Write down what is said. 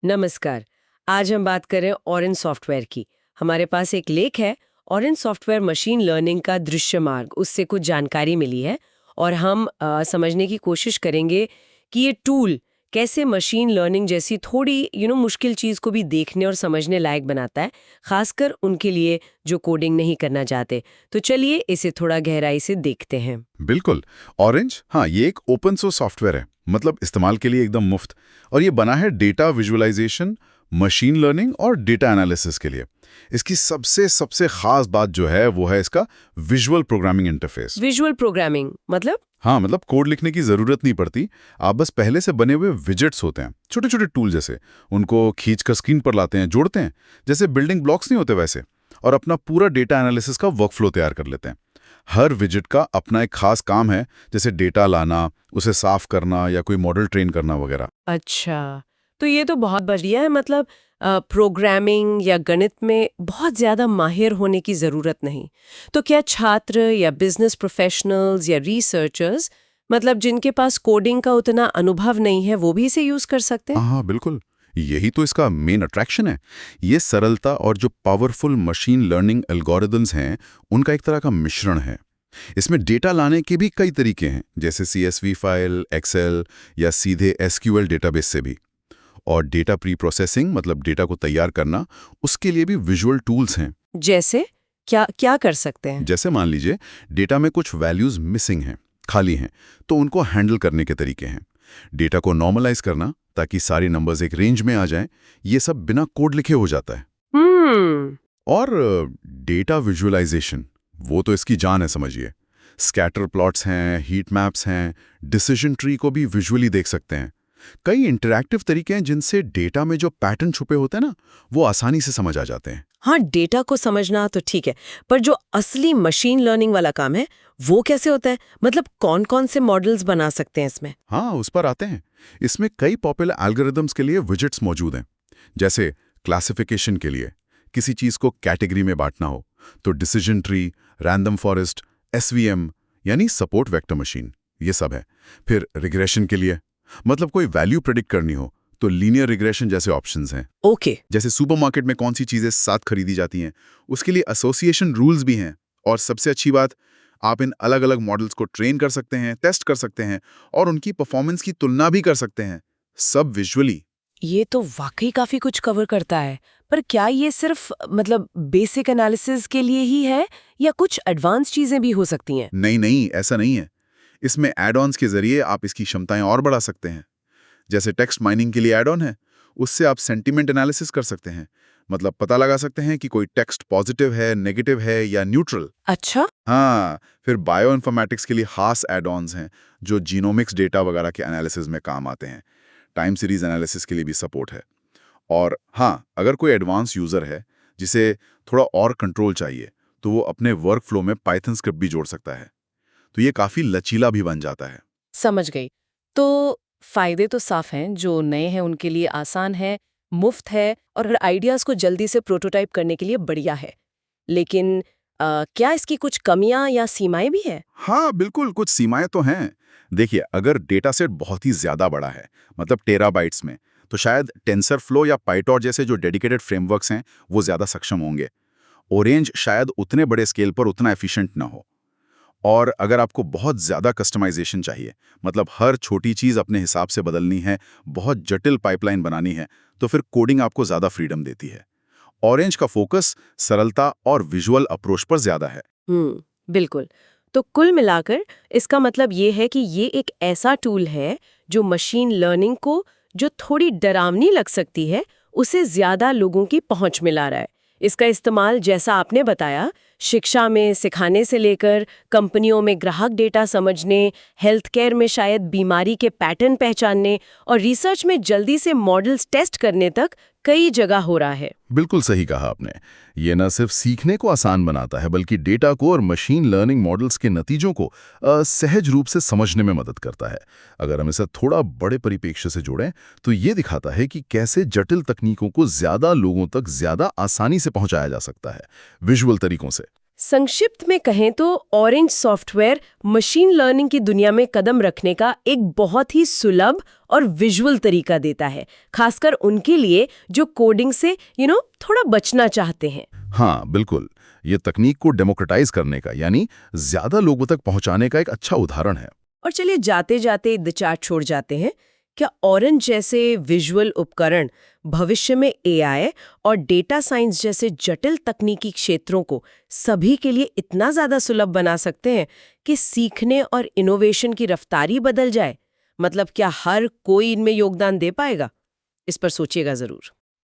नमस्कार। आज हम बात करें ऑरेंज सॉफ्टवेयर की। हमारे पास एक लेख है, ऑरेंज सॉफ्टवेयर मशीन लर्निंग का दृश्य मार्ग, उससे कुछ जानकारी मिली है और हम समझने की कोशिश करेंगे कि ये टूल कैसे मशीन लर्निंग जैसी थोड़ी मुश्किल चीज़ को भी देखने और समझने लायक बनाता है, खासकर उनके लिए जो कोडिंग नहीं करना चाहते। तो चलिए इसे थोड़ा गहराई से देखते हैं। बिल्कुल। ऑरेंज, हाँ, ये एक ओपन सोर्स सॉफ्टवेयर है, मतलब इस्तेमाल के लिए एकदम मुफ्त। और ये बना है डेटा विजुअलाइजेशन, मशीन लर्निंग और डेटा एनालिसिस के लिए। इसकी सबसे सबसे खास बात जो है वो है इसका visual programming interface. Visual programming मतलब? हाँ, मतलब कोड लिखने की जरूरत नहीं पड़ती। आप बस पहले से बने हुए विजेट्स होते हैं, छोटे छोटे टूल जैसे, उनको खींचकर स्क्रीन पर लाते हैं, जोड़ते हैं, जैसे बिल्डिंग ब्लॉक्स नहीं होते वैसे, और अपना पूरा डेटा एनालिसिस का वर्कफ्लो तैयार कर लेते हैं। हर विजेट का अपना एक खास काम है, जैसे डेटा लाना, उसे साफ करना या कोई मॉडल ट्रेन करना वगैरह। अच्छा, तो ये तो बहुत बढ़िया है। मतलब प्रोग्रामिंग या गणित में बहुत ज़्यादा माहिर होने की ज़रूरत नहीं। तो क्या छात्र या बिजनेस प्रोफेशनल्स या रिसर्चर्स, मतलब जिनके पास कोडिंग का उतना अनुभव नहीं है, वो भी इसे यूज़ कर सकते हैं? हाँ हाँ, बिल्कुल। यही तो इसका मेन अट्रैक्शन है। ये सरलता और जो पावरफुल मशीन लर्निंग एल्गोरिदम्स हैं, उनका एक तरह का मिश्रण है। इसमें डेटा लाने के भी कई तरीके हैं, जैसे CSV फाइल, एक्सेल या सीधे SQL डेटाबेस से भी। और डेटा प्री प्रोसेसिंग, मतलब डेटा को तैयार करना, उसके लिए भी विजुअल टूल्स हैं। जैसे क्या क्या कर सकते हैं? जैसे मान लीजिए डेटा में कुछ वैल्यूज मिसिंग हैं, खाली हैं, तो उनको हैंडल करने के तरीके हैं। डेटा को नॉर्मलाइज करना ताकि सारे नंबर्स एक रेंज में आ जाएं, ये सब बिना कोड लिखे हो जाता है। हम्म। और डेटा विजुअलाइजेशन, वो तो इसकी जान है, समझिए। स्कैटर प्लॉट्स हैं, हीट मैप्स हैं, डिसीजन ट्री को भी विजुअली देख सकते हैं। कई इंटरैक्टिव तरीके हैं जिनसे डेटा में जो पैटर्न छुपे होते हैं ना, वो आसानी से समझ आ जाते हैं। हाँ, डेटा को समझना तो ठीक है, पर जो असली मशीन लर्निंग वाला काम है, वो कैसे होता है? मतलब कौन-कौन से मॉडल्स बना सकते हैं इसमें? हाँ, उस पर आते हैं। इसमें कई पॉपुलर एल्गोरिदम्स के लिए विजेट्स मौजूद हैं। जैसे क्लासिफिकेशन के लिए, किसी चीज को कैटेगरी में बांटना हो, तो decision tree, random forest, SVM यानी सपोर्ट वेक्टर मशीन, ये सब है। फिर रिग्रेशन के लिए, मतलब कोई वैल्यू प्रेडिक्ट करनी हो, तो लीनियर रिग्रेशन जैसे ऑप्शंस हैं। ओके। जैसे सुपरमार्केट में कौन सी चीजें साथ खरीदी जाती हैं, उसके लिए एसोसिएशन रूल्स भी हैं। और सबसे अच्छी बात, आप इन अलग अलग मॉडल्स को ट्रेन कर सकते हैं, टेस्ट कर सकते हैं और उनकी परफॉर्मेंस की तुलना भी कर सकते हैं, सब विजुअली। ये तो वाकई काफी कुछ कवर करता है। पर क्या ये सिर्फ मतलब बेसिक एनालिसिस के लिए ही है या कुछ एडवांस चीजें भी हो सकती हैं? नहीं नहीं, ऐसा नहीं है। इसमें एड ऑन्स के जरिए आप इसकी क्षमताएं और बढ़ा सकते हैं। जैसे टेक्स्ट माइनिंग के लिए एड ऑन है, उससे आप सेंटीमेंट एनालिसिस कर सकते हैं, मतलब पता लगा सकते हैं कि कोई टेक्स्ट पॉजिटिव है, नेगेटिव है या न्यूट्रल। अच्छा। हाँ, फिर बायो इन्फॉर्मेटिक्स के लिए खास एड ऑन्स हैं जो जीनोमिक्स डेटा वगैरह के एनालिसिस में काम आते हैं। टाइम सीरीज एनालिसिस के लिए भी सपोर्ट है। और हाँ, अगर कोई एडवांस यूजर है जिसे थोड़ा और कंट्रोल चाहिए, तो वो अपने वर्क फ्लो में पाइथन स्क्रिप्ट भी जोड़ सकता है। तो ये काफी लचीला भी बन जाता है। समझ गई। तो फायदे तो साफ हैं, जो नए हैं उनके लिए आसान है, मुफ्त है और आइडियाज को जल्दी से प्रोटोटाइप करने के लिए बढ़िया है। लेकिन क्या इसकी कुछ कमियां या सीमाएं भी हैं? हाँ, बिल्कुल, कुछ सीमाएं तो हैं। देखिए, अगर डेटा सेट बहुत ही ज्यादा बड़ा है, मतलब टेराबाइट्स में, तो शायद टेंसरफ्लो या पाइटॉर्च जैसे जो डेडिकेटेड फ्रेमवर्क्स हैं, वो ज्यादा सक्षम होंगे। ऑरेंज शायद उतने बड़े स्केल पर उतना एफिशिएंट ना हो। और अगर आपको बहुत ज़्यादा कस्टमाइजेशन चाहिए, मतलब हर छोटी चीज़ अपने हिसाब से बदलनी है, बहुत जटिल पाइपलाइन बनानी है, तो फिर कोडिंग आपको ज़्यादा फ्रीडम देती है। ऑरेंज का फोकस सरलता और विजुअल अप्रोच पर ज़्यादा है। बिल्कुल। तो कुल मिलाकर इसका मतलब ये है कि ये एक ऐसा टूल है जो मशीन लर्निंग को, जो थोड़ी डरावनी लग सकती है, उसे ज्यादा लोगों की पहुंच में ला रहा है। इसका इस्तेमाल, जैसा आपने बताया, शिक्षा में सिखाने से लेकर कंपनियों में ग्राहक डेटा समझने, हेल्थ केयर में शायद बीमारी के पैटर्न पहचानने और रिसर्च में जल्दी से मॉडल्स टेस्ट करने तक कई जगह हो रहा है। बिल्कुल सही कहा आपने। ये न सिर्फ सीखने को आसान बनाता है, बल्कि डेटा को और मशीन लर्निंग मॉडल्स के नतीजों को सहज रूप से समझने में मदद करता है। अगर हम इसे थोड़ा बड़े परिप्रेक्ष्य से जोड़ें, तो ये दिखाता है कि कैसे जटिल तकनीकों को ज्यादा लोगों तक ज्यादा आसानी से पहुंचाया जा सकता है, विजुअल तरीकों से। संक्षिप्त में कहें तो ऑरेंज सॉफ्टवेयर मशीन लर्निंग की दुनिया में कदम रखने का एक बहुत ही सुलभ और विजुअल तरीका देता है, खासकर उनके लिए जो कोडिंग से थोड़ा बचना चाहते हैं। हाँ बिल्कुल, ये तकनीक को डेमोक्रेटाइज करने का यानी ज्यादा लोगों तक पहुंचाने का एक अच्छा उदाहरण है। और चलिए जाते जाते द चार्ट छोड़ जाते हैं। क्या ऑरेंज जैसे विजुअल उपकरण भविष्य में एआई और डेटा साइंस जैसे जटिल तकनीकी क्षेत्रों को सभी के लिए इतना ज्यादा सुलभ बना सकते हैं कि सीखने और इनोवेशन की रफ्तारी बदल जाए? मतलब क्या हर कोई इनमें योगदान दे पाएगा? इस पर सोचिएगा जरूर।